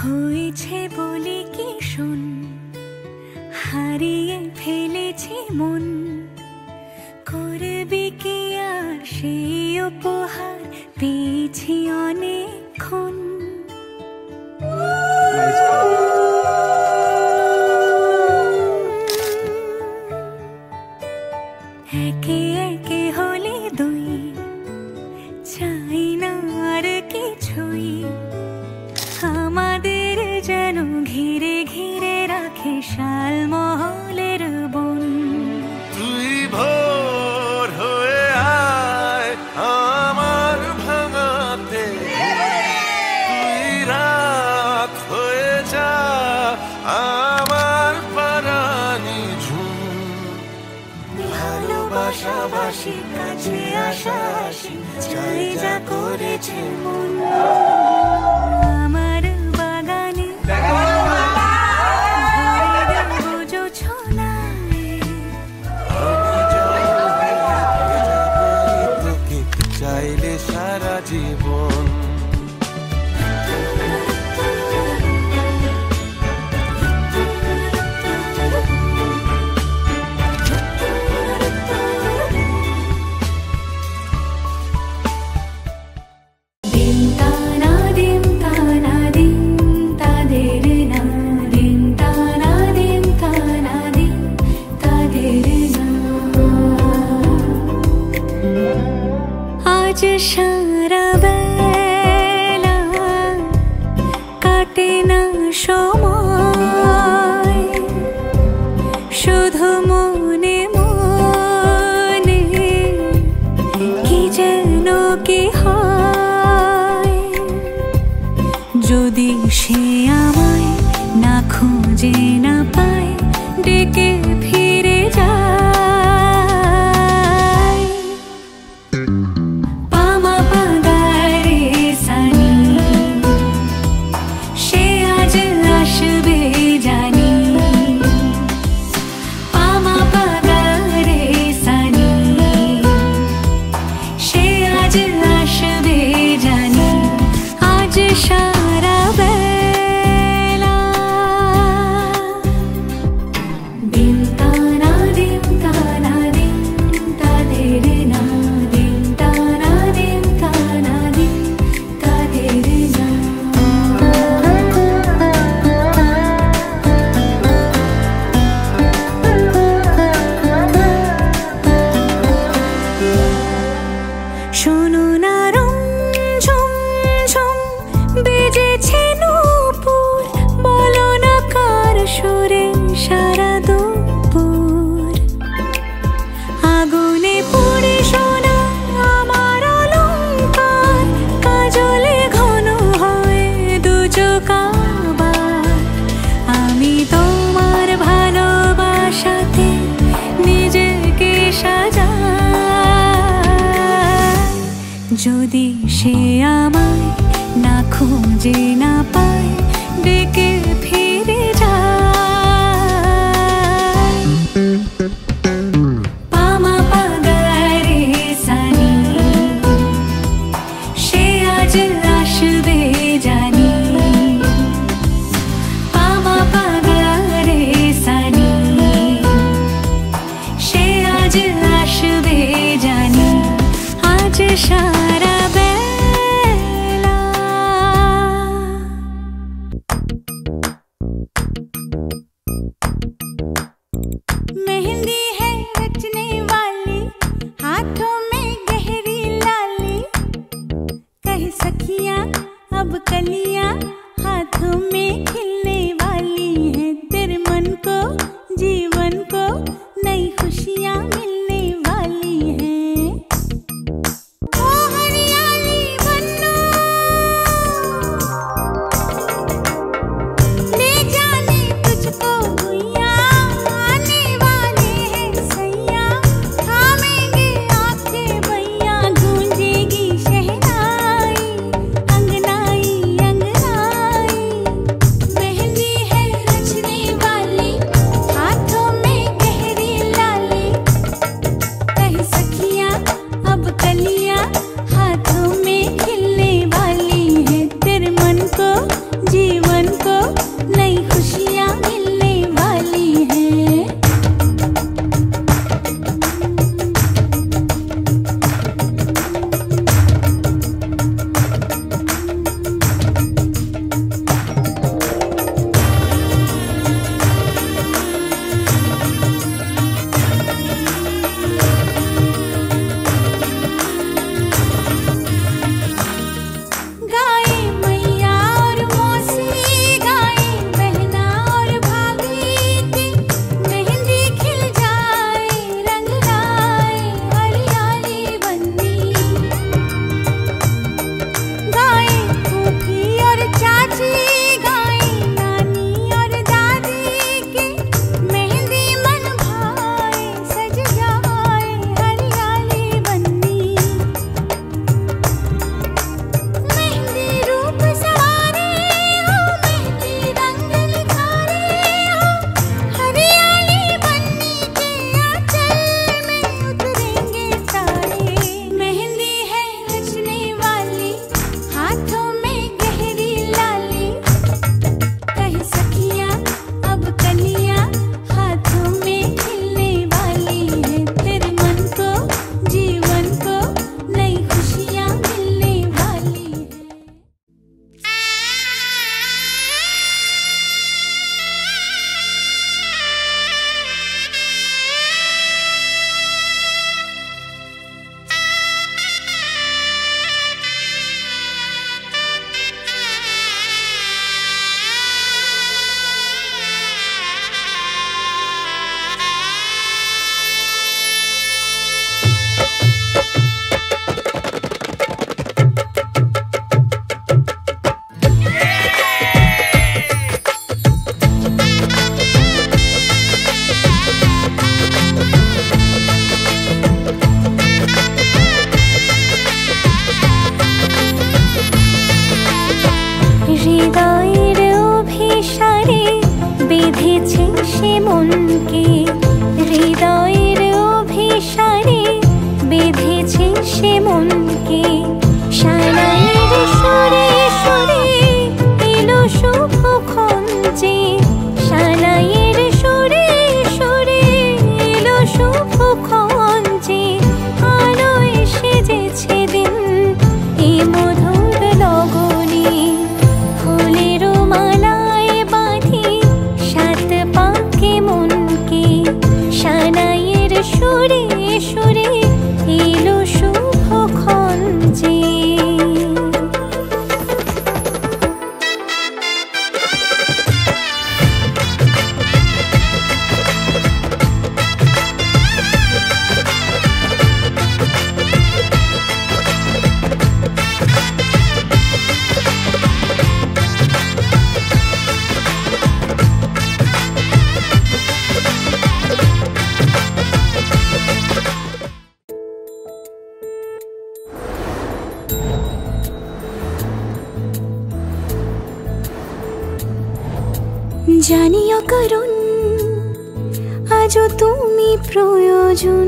হয়েছে বলে কি শোন, হারিয়ে ফেলেছি মন, করবি কি আর সেই উপহার পেয়েছি অনেকক্ষণ। একে একে হলে দুই, চাই না আর কিছুই, আমাদের যেন ঘিরে ঘিরে রাখে শালমহলের বন। তুই ভোর হয়ে আয় আমার ভাঙাতে, তুই রাত হয়ে যা আমার পারানি ঝুম। ভালোবাসাবাসি কাছে আসাসি চাই যা করেছে মন। আমার বাগানে তোকে চাইলে সারা জীবন। আজ সারা বেলা কাটে না সময়, শুধু মনে মনে কি যেন কি হয়। যদি সে আমায় না খুঁজে না পায়, ডেকে ফিরে যায়। শোনো না রুম ঝুম বেজেছে নূপুর, বলো না কার সুরে সারা দুপুর। আগুনে পুড়ে সোনা আমার অলংকার, কাজলে ঘন হয় দু চোখ আবার। আমি তোমার ভালোবাসাতে নিজেকে সাজাই। যদি সে আমায় না খুঁজে না পায়, ডেকে ফিরে যায়। পামা পাগারে সানি, সে আজ আসবে জানি। পামা পাগারে সানি, সে আজ আসবে জানি। আজ সারা বেলা হৃদয়ের অভিসারে বেঁধেছে সে মনকে, হৃদয়ের অভিসারে বেঁধেছে সে মনকে। সানাইয়ের সুরে সুরে এলো শুভক্ষণ যে, সানাইয়ের সুরে সুরে এলো শুভক্ষণ যে, আলোয় সেজেছে দিন এ মধুর লগনে। ফুলের মালায় বাঁধি সাত পাকে মনকে, সানাইয়ের সুরে সুরে এলো শুভক্ষণ যে। জানিও কারণ আজও তুমি প্রয়োজন,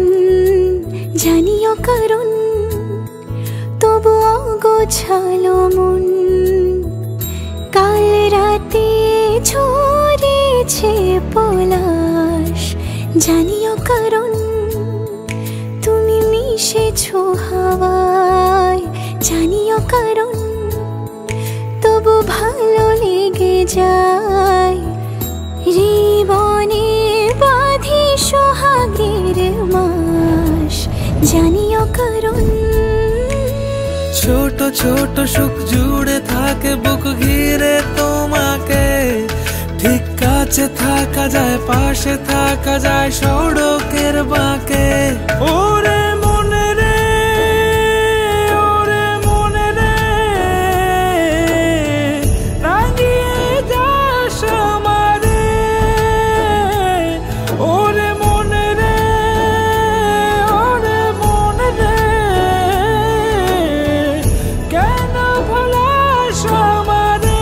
জানিও কারণ তবু অগোছালো মন। কাল রাতে ঝরেছে পলাশ, জানিও কারণ তুমি মিশেছো হাওয়ায়, জানিও কারণ তবু ভালো লেগে যায়। জীবনে বাঁধি সোহাগের মাস, জানিও কারণ ছোট ছোট সুখ জুড়ে থাকে বুক ঘিরে তোমাকে। ঠিক কাছে থাকা যায়, পাশে থাকা যায় সড়কের বাঁকে। ওরে মনে রে, ওরে মনে রে, রাঙিয়ে যাস আমারে। ওরে মনে রে, ওরে মনে রে, কেন ভোলাস আমারে।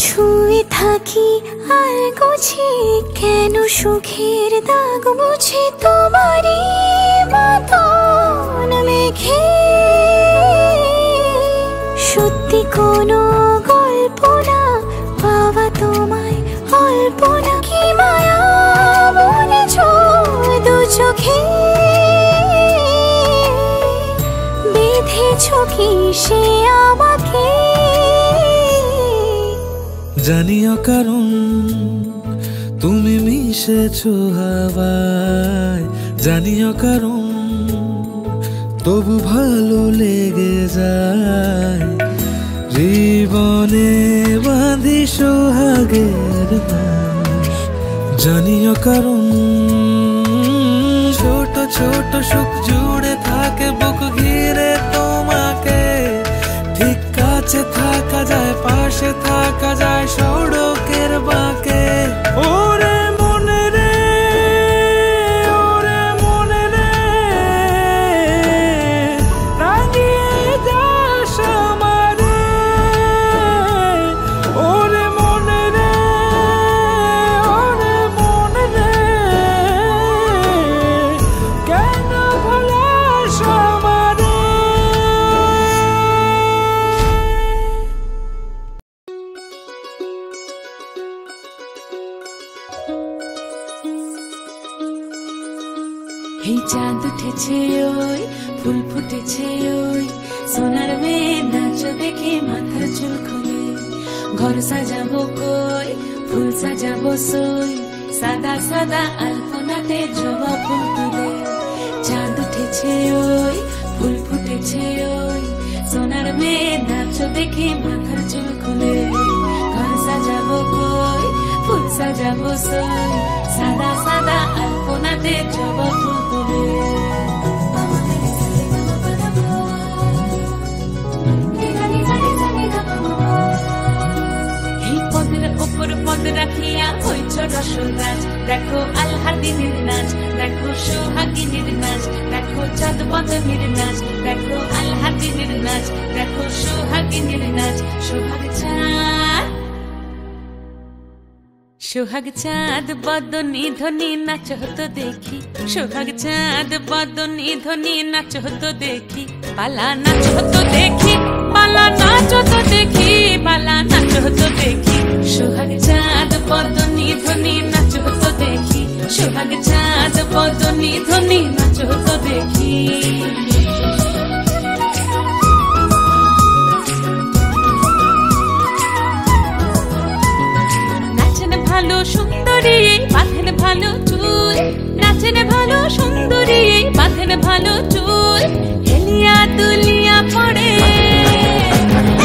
ছুঁয়ে থাকি আর গোছে কেন সুখের দাগ মুছে তোমারই মতন মেঘে। সত্যি কোনো গল্প না পাওয়া তোমায় অল্প না, কি মায়া বলেছ দু চোখে। বেঁধেছ কি সে আমাকে, জানিও কারণ তুমি তুমি মিশেছো হাওয়ায় জানিও কারণ তবু ভালো লেগে যায় জীবনে বাঁধি সোহাগের নাশ জানিও কারণ ছোট ছোট সুখ জুড়ে থাকে বুক ঘিরে তোমাকে ঠিক কাছে থাকা যায় পাশে থাকা যায় সড়কের বাঁকে ওরে মনে রে ওরে মনে রে রাঙিয়ে যাস আমারে ওরে মনে রে ওরে মনে রে কেন ভোলাস আমারে এই চাঁদ উঠেছে ওই ফুল ফুটেছে ওই সোনার মেয়ে নাচ দেখে মাথার চুল খুলে ঘর সাজাবো কই ফুল সাজাবো সই সাদা সাদা আলপনাতে জবা ফুল তুলে চাঁদ উঠেছে ওই ফুল ফুটেছে ওই সোনার মেয়ে নাচ দেখে মাথার চুল খুলে ঘর সাজাবো কই ফুল সাজাবো সই সাদা সাদা আলপনাতে জবা ফুল তুলে এই পদের ওপর পদ রাখিয়া হইছ রসরাজ দেখো আলহাদিনের নাচ দেখো সোহাগিনীর নাচ দেখো চাঁদ বদনের নাচ দেখো আলহাদিনের নাচ দেখো সোহাগিনীর নাচ সোহাগ চাঁদ সোহাগ চাঁদ বদনী ধ্বনি নাচ হতো দেখি সোহাগ চাঁদ বদনী ধ্বনি নাচ হতো দেখি পালা নাচ হতো দেখি পালা নাচ হতো দেখি পালা নাচ হতো দেখি সোহাগ চাঁদ বদনী ধ্বনি নাচ হতো দেখি সোহাগ চাঁদ বদনী ধ্বনি নাচ হতো দেখি ভালো সুন্দরী বাঁধেন ভালো চুল নাচেন ভালো সুন্দরী বাঁধেন ভালো চুল হেলিয়া দুলিয়া পড়ে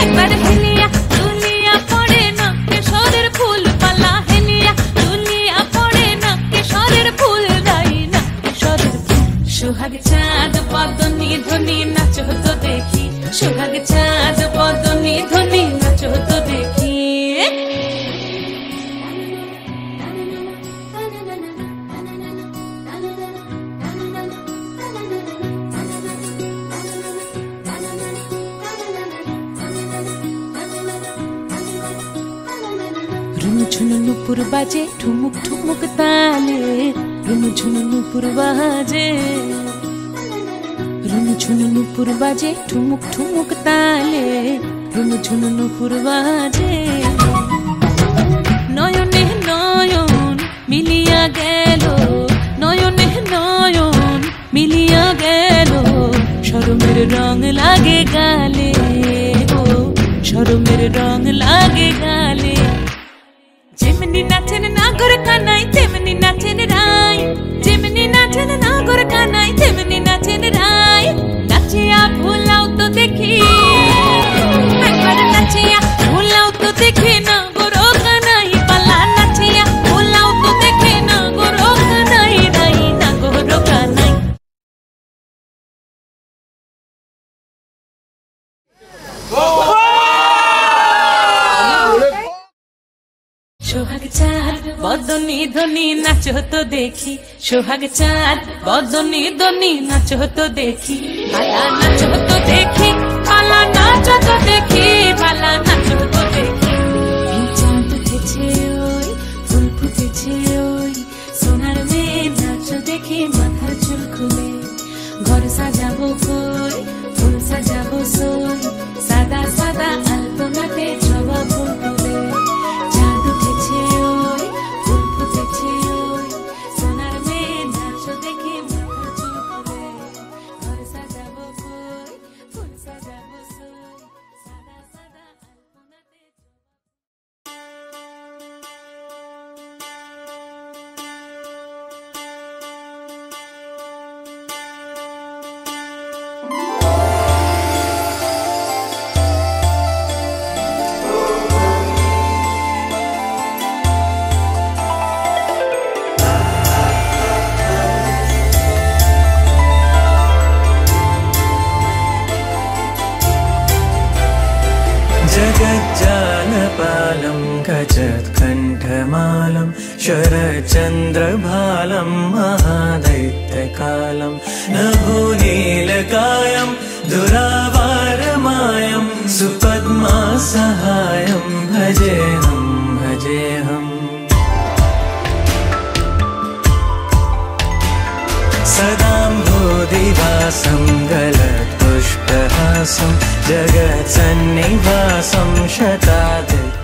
একবার হেলিয়া দুলিয়া পড়ে না কেশরের ফুল পালা হেলিয়া দুলিয়া পড়ে না কেশরের ফুল গাই না কেশরের ফুল সোহাগ চাঁদ বদনী ধ্বনি নাচ হতো দেখি সোহাগ চাঁদ বদনী ধ্বনি নাচ হতো দেখি ঝুনু নুপুর বাজে ঠুমুক ঠুমুক তালে রুনু ঝুনু নুপুর বাজে রুনু ঝুনু নুপুর বাজে ঠুমুক ঠুমুক তালে রুনু ঝুনু নুপুর বাজে নয়নে নয়ন মিলিয়া গেল নয়নে নয়ন মিলিয়া গেল শরমের রং লাগে গালে ও শরমের রং লাগে গালে যেমনি নাচেন নাগর কানাই তেমনি নাচেন রাই যেমনি নাচেন নাগর কানাই তেমনি নাচেন রাই নাচিয়া ভুলাও তো দেখি একবার নাচিয়া ভুলাও তো দেখি না গোরো কানাই পালা নাচিয়া ভুলাও তো দেখি না গোরো কানাই রাই না গোরো কানাই সোহাগ চাঁদ বদনী ধ্বনি নাচ হতো দেখি সোহাগ চাঁদ বদনী ধ্বনি নাচ হতো দেখি পালা নাচ হতো দেখি পালা নাচ হতো দেখি পালা নাচ হতো দেখি এই চাঁদ উঠেছে ওই ফুল ফুটেছে ওই সোনার মেয়ে নাচ দেখি মাথার চুল খুলে ঘর সাজাবো কই ফুল সাজাবো সই সাদা সাদা আলপনাতে জবা ফুল তুলে চাঁদ উঠেছে ওই ফুল ফুটেছে ওই সোনার মেয়ে নাচ দেখে মাথার চুল খুলে ঘর সাজাবো কই ফুল সাজাবো সই সাদা সাদা আলপনাতে कालं गजत्कण्ठमालं शरचन्द्रभालं महादैत्यकालं नभोनीलकायं दुरावारमायं सुपद्मासहायं भजेऽहं भजेऽहम् सदाम्भोधिवासं गलत्पुष्पहासं जगत्सन्निवासं शतादित्यभासम्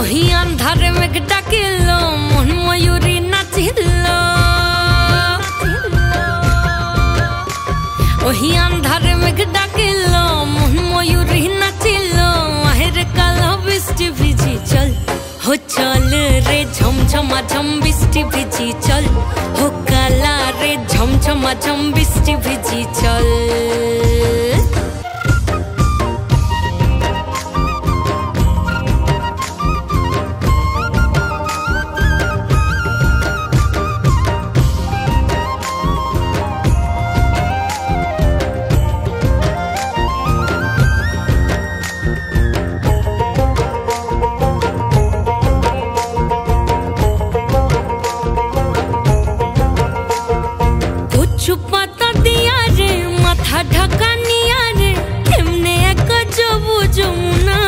ওহি আন্ধারে মেঘ ডাকিল মন ময়ূরী নাচিল ওহি আন্ধারে মেঘ ডাকিল মন ময়ূরী নাচিল আহের কালো বৃষ্টি ভিজি চল हो चल रे झमझमा झम बिस्टी भिजी चल हो काला रे झमझमा झम बिस्टी भिजी चल छुपाता दिया रे माथा ढका निया रे केमने एक जबू जमुना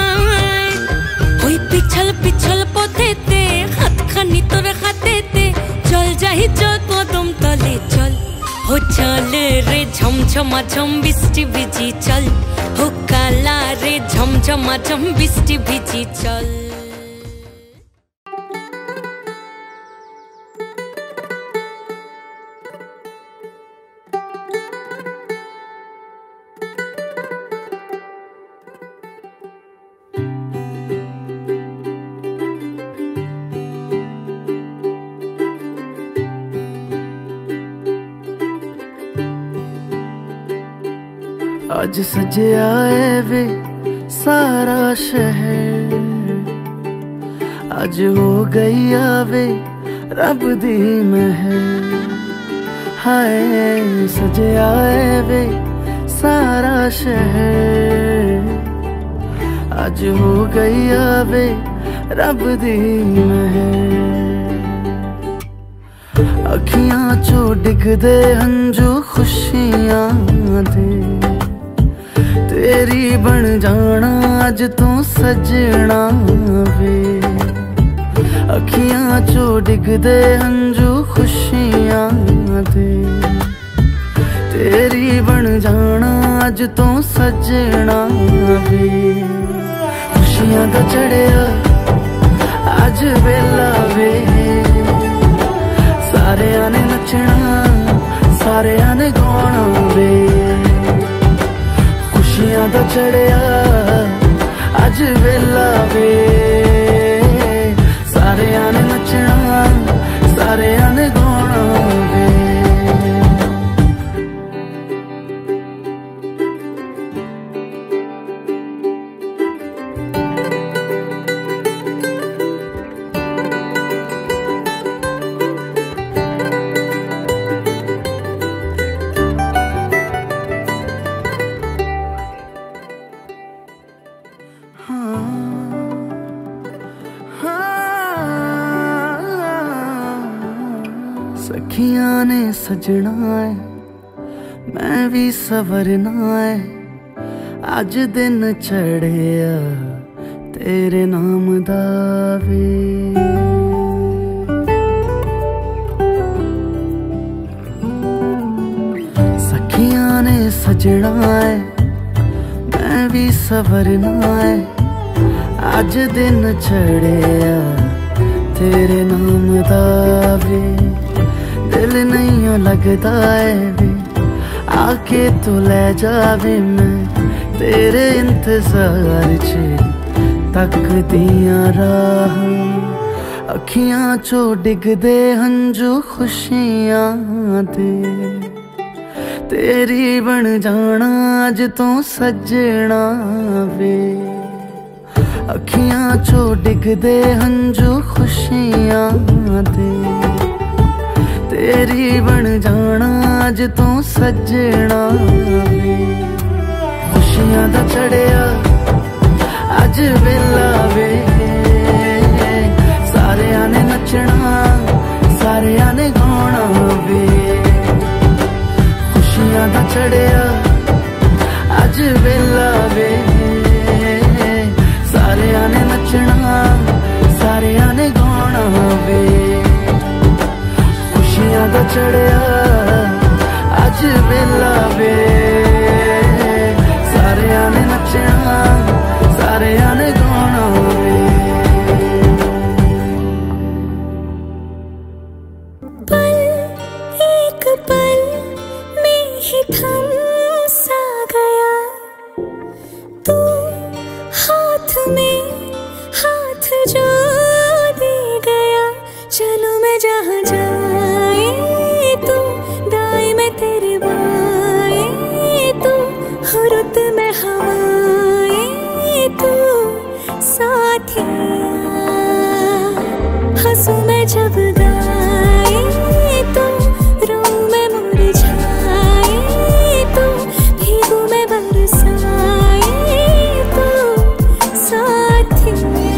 होई पिछल पिछल पथेते हाथ खानी तोर हाथेते चल जाही चल कदम तले चल हो चल रे झमझमा झम बिस्टी भिजी चल हो काला रे झमझमा झम बिस्टी भिजी चल आज सजया है वे सारा शहर आज हो गई आवे रब दी महर हाय सजया है वे सारा शहर आज हो गई आवे रब दी महर अखियां चो डिगदे हंजू खुशियां दे तेरी बन जाना अज तू सजना वे अखियां चो डिगदे हंजू खुशियां दे तेरी बन जाना अज तू सजना वे खुशियां दा चढ़िया अज वेला वे सारेयां ने नचना सारेयां ने गाना वे खुशियां दा चढ़िया अज वेला वे सारेयां ने नचना सारेयां ने गाना वे सखियां ने सजना है मैं भी सवरना है अज दिन चढ़िया तेरे नाम दा वे सखियां ने सजना है मैं भी सवरना है अज दिन चढ़िया तेरे नाम दा वे दिल नहीं लगता है वे आके तू ले जावे मैं तेरे इंतजार च तक दिया राह अखियां चो डिगदे हंजू खुशियां दे तेरी बन जाना अज तू सजना वे अखियां चो डिगदे हंजू खुशियां दे तेरी बन जाना अज तू सजना वे खुशियां दा चढ़िया अज वेला वे सारियां ने नचना सारियां ने गाना वे खुशियां दा चढ़िया अज वेला वे सारियां ने नचना सारियां ने गाना वे खुशियां दा चढ़िया अज वेला वे सारियां ने नचना सारियां ने गाना वे पल एक पल में ही थम सा गया तू हाथ में हाथ जो दे गया चलो मैं जहाँ जाए तू दाएं में तेरे बाएं तू हो रुत में हवाएं तू साथिया हंसू मैं जब गाए तू रो मैं मुरझाए तू भीगू मैं बरसाए तू साथिया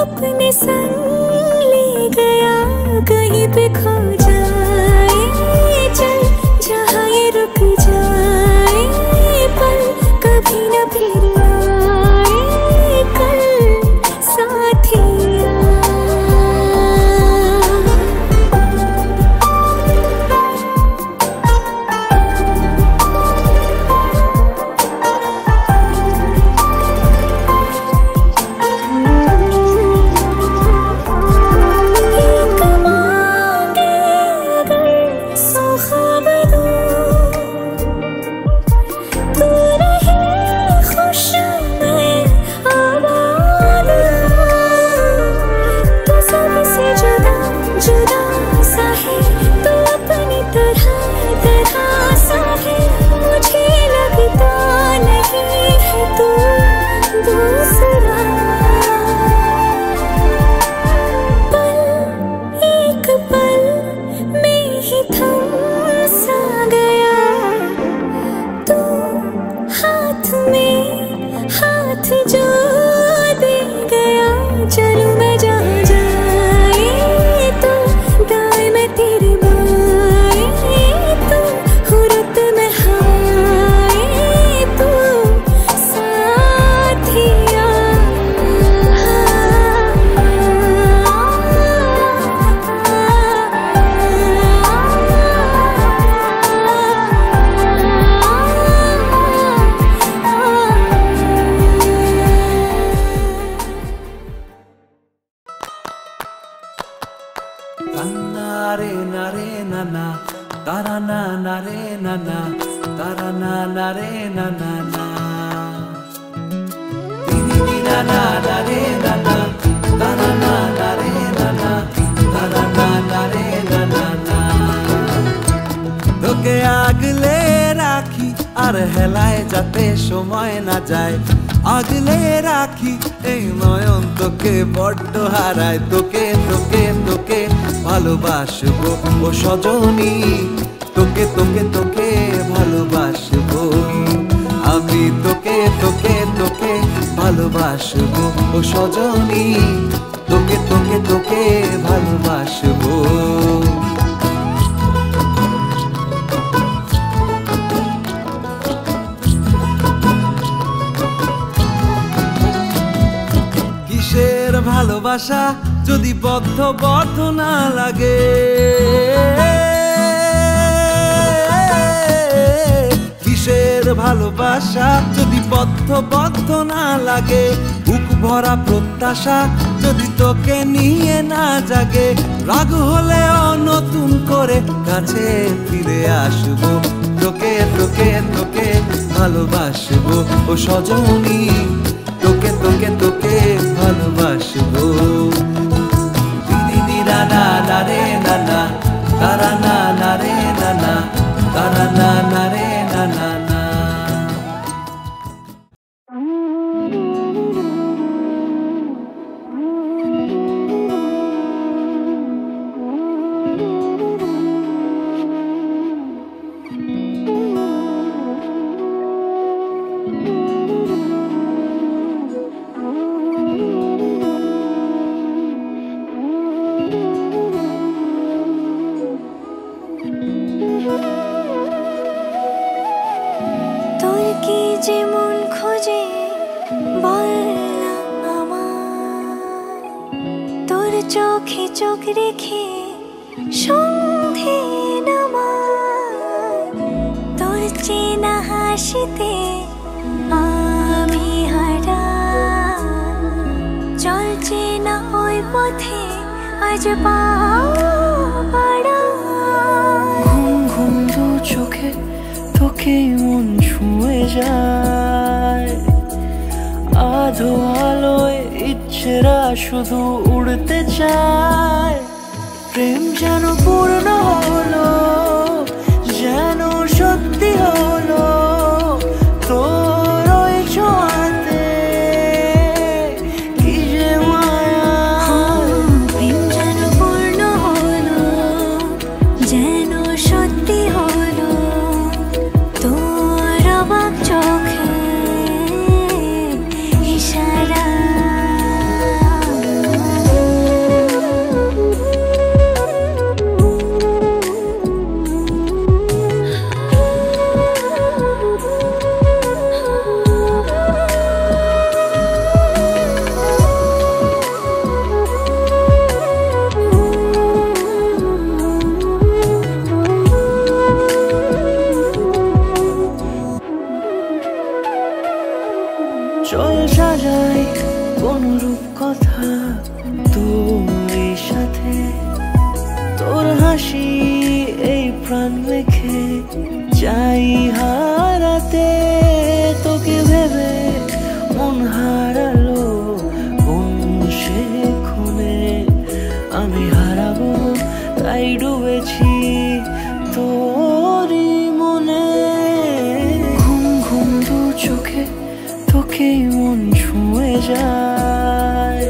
अपने संग ले गया कहीं पे खो जाए चल जहाँ ये रुक जाए पल कभी न फिर आए कल साथिया তোকে আগলে রাখি আর হেলায় যাতে সময় না যায় আগলে রাখি এই নয়ন তোকে বড্ড হারায় তোকে তোকে তোকে ভালোবাসবো ও সজনী তোকে তোকে তোকে ভালোবাসবো আমি তোকে তোকে তোকে ভালোবাসবো ও সজনী তোকে তোকে তোকে ভালোবাসবো ভালোবাসা যদি বদ্ধ বদ্ধ না লাগে, কিসের ভালোবাসা যদি বদ্ধ বদ্ধ না লাগে, বুক ভরা প্রত্যাশা যদি তোকে নিয়ে না জাগে, রাগ হলেও নতুন করে কাছে ফিরে আসবো, তোকে তোকে তোকে ভালোবাসবো ও সজনী, তোকে তোকে তোকে ভালোবাসবো। দিদি না না না রে না না, তারা না না রে না না, তারা না না রে না না না। যেমন খোঁজে বলনা আমার, তোর চোখে চোখ রেখে সন্ধে নামার, তোর চেনা হাসিতে আমি হারা, চলছে না ওই পথে আজ পা বাড়া। ঘুম ঘুম দু চোখে তোকে মন ছুঁয়ে যায়, আধো আলোয় ইচ্ছেরা শুধু উড়তে চায়, প্রেম যেন পূর্ণ হলো, যেন সত্যি হলো, তোর ওই ছোঁয়াতে কি যে মায়া। প্রেম যেন পূর্ণ হলো, যেন সত্যি হলো, তোর অবাক চোখে ইশারা। চল সাজাই কোন রূপ কথা তোর সাথে, তোর হাসি এই প্রাণ মেখে চাই হারাতে, তোকে ভেবে মন হারালো কোন সে খুনে, আমি হারাবো তাই ডুবেছি তোরই মনে। ঘুম ঘুম দু চোখে তোকে মন ছুঁয়ে যায়,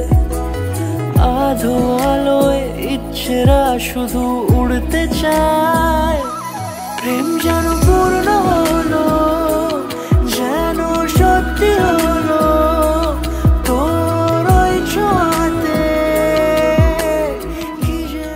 আধো আলোয় ইচ্ছেরা শুধু উড়তে চায়, প্রেম যেন পূর্ণ হলো, যেন সত্যি হলো, তোর ওই ছোঁয়াতে কি যে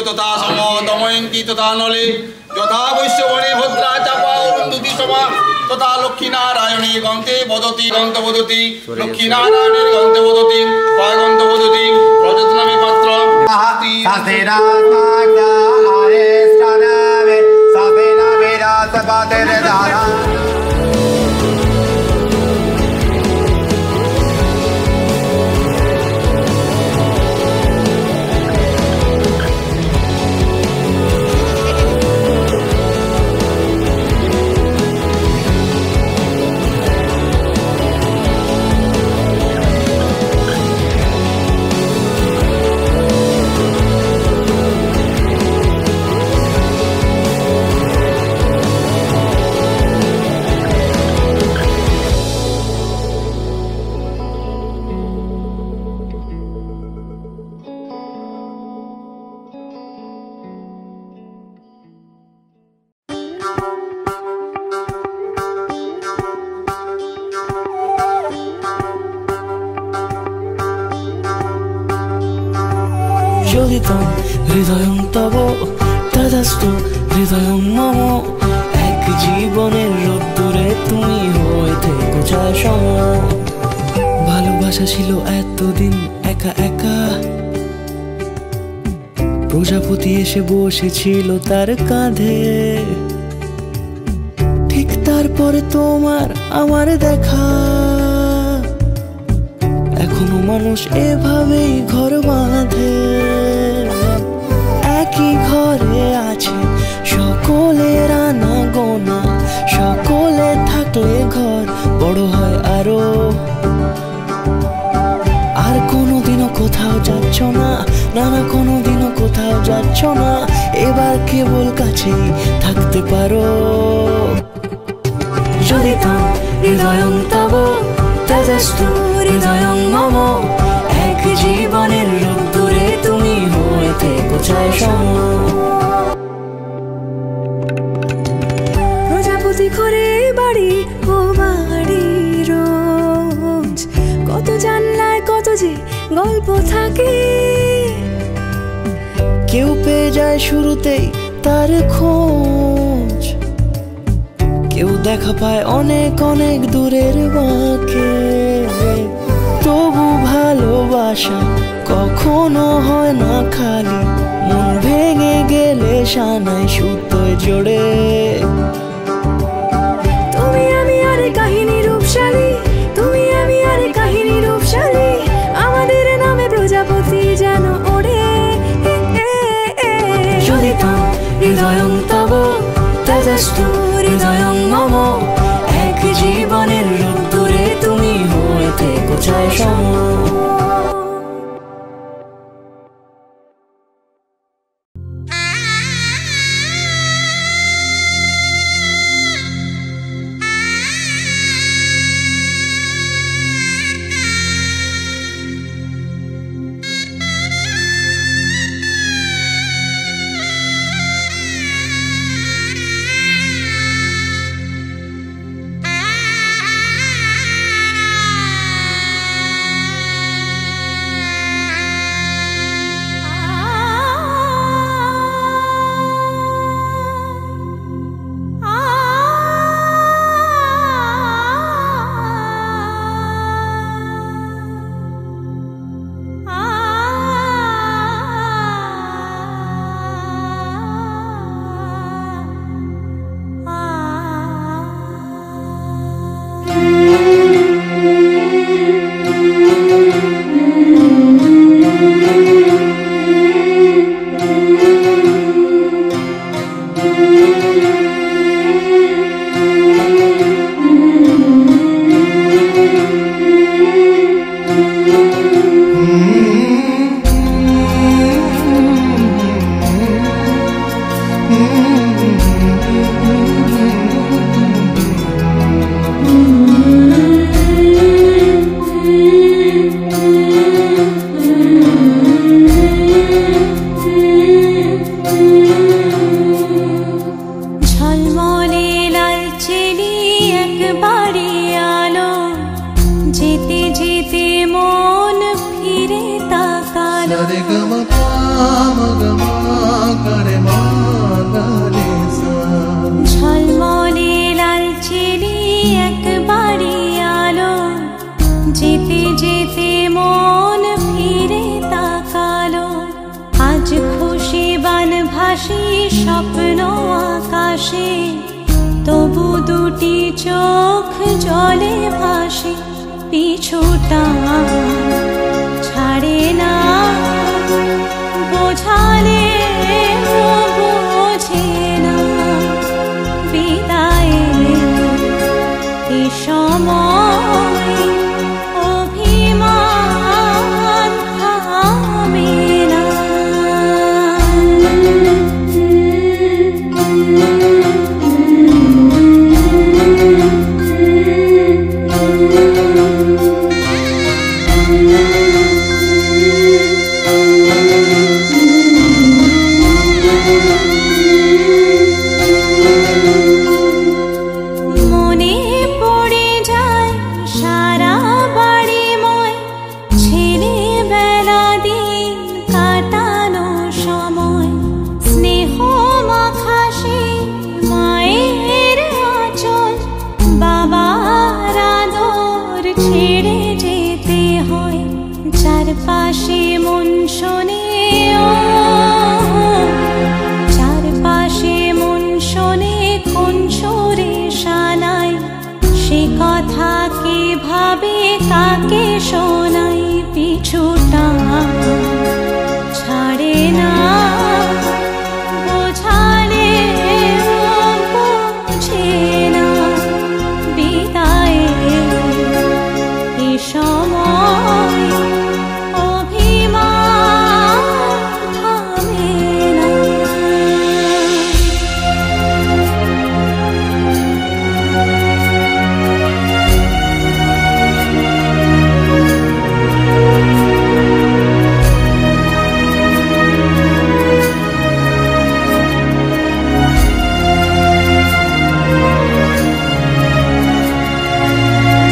তথা সম দময়ন্তী তথা নলে যথা বৈশ্যবনে ভদ্রা চাপা অরুন্ধতি সভা তথা লক্ষ্মীনারায়ণী গন্তে বদতি গন্ত বদতি লক্ষ্মীনারায়ণীর গন্তে বদতি গন্ত বদতি রজত নামে পাত্র যোগিতম হৃদয়ং তব তদাস্তু হৃদয়ং মম এক জীবনের রোদ্দুরে তুমি হয়ে থেকো চায় সম ভালোবাসা ছিল এতদিন একা একা প্রজাপতি এসে বসেছিল তার কাঁধে ঠিক তারপরে তোমার আমার দেখা এখনো মানুষ এভাবেই ঘর বাঁধে একই ঘরে আছে সকলের আনা গোনা সকলে থাকলে ঘর বড় হয় আরো আর কোনোদিনও কোথাও যাচ্ছ না না কোনোদিনও কোথাও যাচ্ছ না এবার কেবল কাছেই থাকতে পারো যদি তাম হৃদয়ং তব তদস্তু হৃদয়ং মম এক জীবনের রোদ্দুরে তুমি হয়ে থেকো চায় সম প্রজাপতি ঘরে বাড়ি ও বাড়ি রোজ কত জানলায় কত যে গল্প থাকে কেউ পেয়ে যায় শুরুতেই তার খোঁজ কেউ দেখা পায় অনেক অনেক দূরের বাঁকে তবু ভালোবাসা কখনো হয় না খালি মন ভেঙে গেলে সানাই সুতোয় জোড়ে তুমি আমি আরে কাহিনী রূপশালী তুমি আমি আরে কাহিনী রূপশালী আমাদের নামে প্রজাপতি যেন ওড়ে যদি তাম হৃদয়ং তব তদস্তু হৃদয়ং মম এক জীবনের রোদ্দুরে তুমি হয়ে থেকো চায় সম দুটি চোখ জলে ভাসে পিছুটা ছাড়ে না বোঝালে বোঝে না বিদায়ের এ সময় অভিমান থামে না। মনে পড়ে যায় সারা বাড়িময় ছেলেবেলা দিন কাটানো সময়, স্নেহ মাখাসে মায়ের আঁচল, বাবার আদর ছেড়ে যেতে হয়। চারপাশে মন শোনে চারপাশে মন শোনে কোন সুরে শানায়, সে কথা কে ভাবে কাকে শোনাই, পিছুটা ছাড়ে না বোঝালে বোঝে না বিদায়ের এ সময় অভিমান থামে না।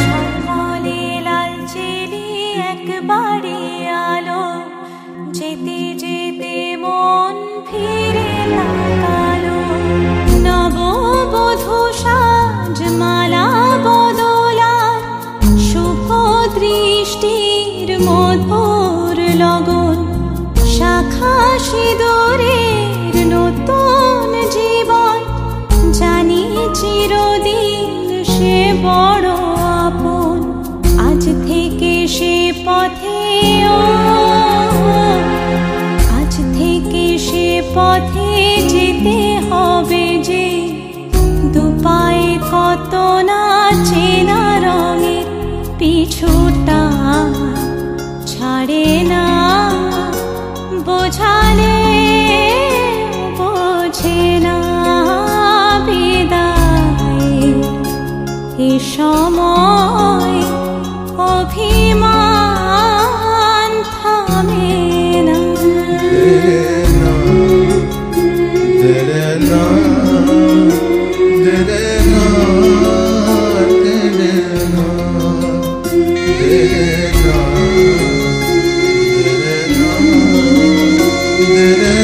ঝলমলে লাল চিলি একবারে আলো, যেতে যেতে মন ফিরে তাকালো। নববধূ সাজ মালা বদলার শুভ দৃষ্টির মধুর লগন, শাখা সিঁদুরের নতুন জীবন, জানি চিরদিন সে বড় আপন। আজ থেকে সে পথে আজ থেকে সে পথে যেতে হবে যে, দুপায়ে কত না চেনা রঙের, পিছুটা ছাড়ে না বোঝালে বোঝে না বিদায়ের এ সময় অভিমান থামে না। Did